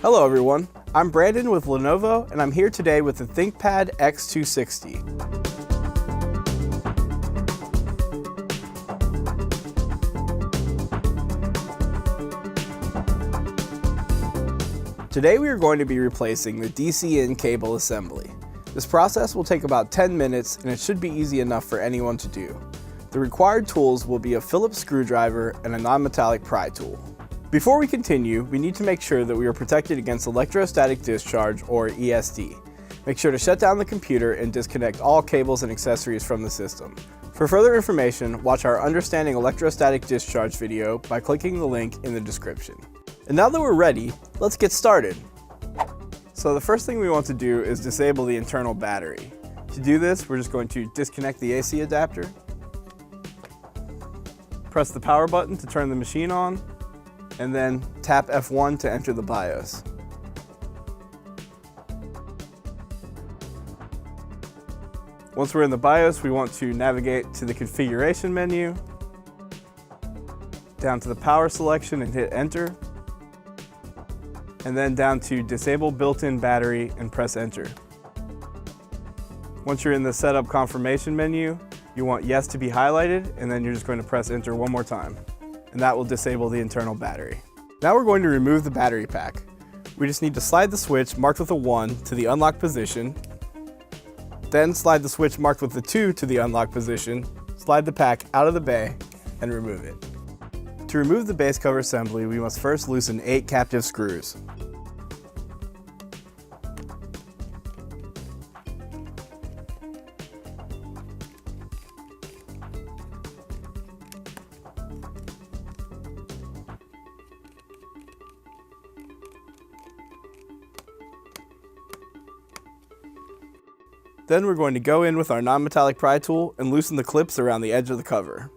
Hello everyone, I'm Brandon with Lenovo and I'm here today with the ThinkPad X260. Today we are going to be replacing the DC-in cable assembly. This process will take about 10 minutes and it should be easy enough for anyone to do. The required tools will be a Phillips screwdriver and a non-metallic pry tool. Before we continue, we need to make sure that we are protected against electrostatic discharge, or ESD. Make sure to shut down the computer and disconnect all cables and accessories from the system. For further information, watch our Understanding Electrostatic Discharge video by clicking the link in the description. And now that we're ready, let's get started. So the first thing we want to do is disable the internal battery. To do this, we're just going to disconnect the AC adapter, press the power button to turn the machine on, and then tap F1 to enter the BIOS. Once we're in the BIOS, we want to navigate to the configuration menu, down to the power selection and hit enter, and then down to disable built-in battery and press enter. Once you're in the setup confirmation menu, you want yes to be highlighted, and then you're just going to press enter one more time. And that will disable the internal battery. Now we're going to remove the battery pack. We just need to slide the switch marked with a 1 to the unlock position, then slide the switch marked with the 2 to the unlock position, slide the pack out of the bay, and remove it. To remove the base cover assembly, we must first loosen 8 captive screws. Then we're going to go in with our non-metallic pry tool and loosen the clips around the edge of the cover.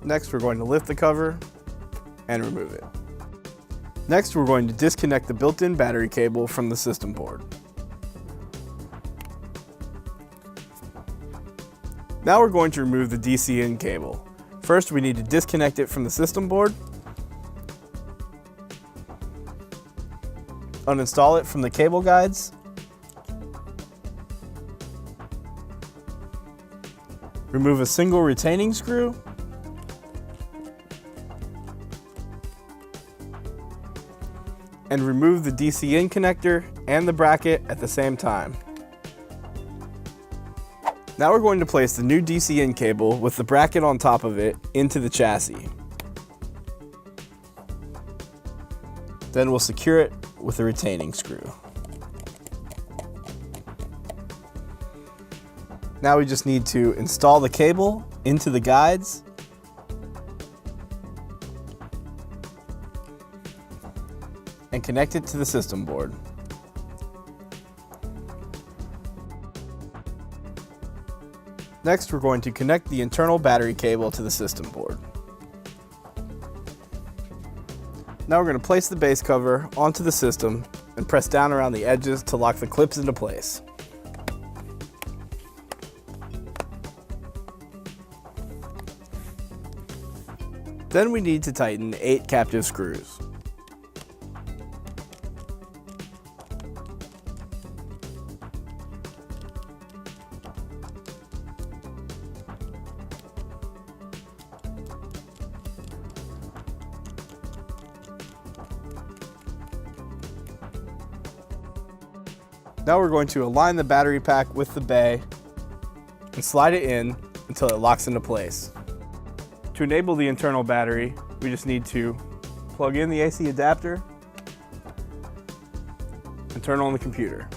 Next, we're going to lift the cover and remove it. Next, we're going to disconnect the built-in battery cable from the system board. Now we're going to remove the DC-in cable. First, we need to disconnect it from the system board, uninstall it from the cable guides, remove a single retaining screw, and remove the DC-in connector and the bracket at the same time. Now we're going to place the new DC-in cable with the bracket on top of it into the chassis. Then we'll secure it with a retaining screw. Now we just need to install the cable into the guides and connect it to the system board. Next, we're going to connect the internal battery cable to the system board. Now we're going to place the base cover onto the system and press down around the edges to lock the clips into place. Then we need to tighten 8 captive screws. Now we're going to align the battery pack with the bay and slide it in until it locks into place. To enable the internal battery, we just need to plug in the AC adapter and turn on the computer.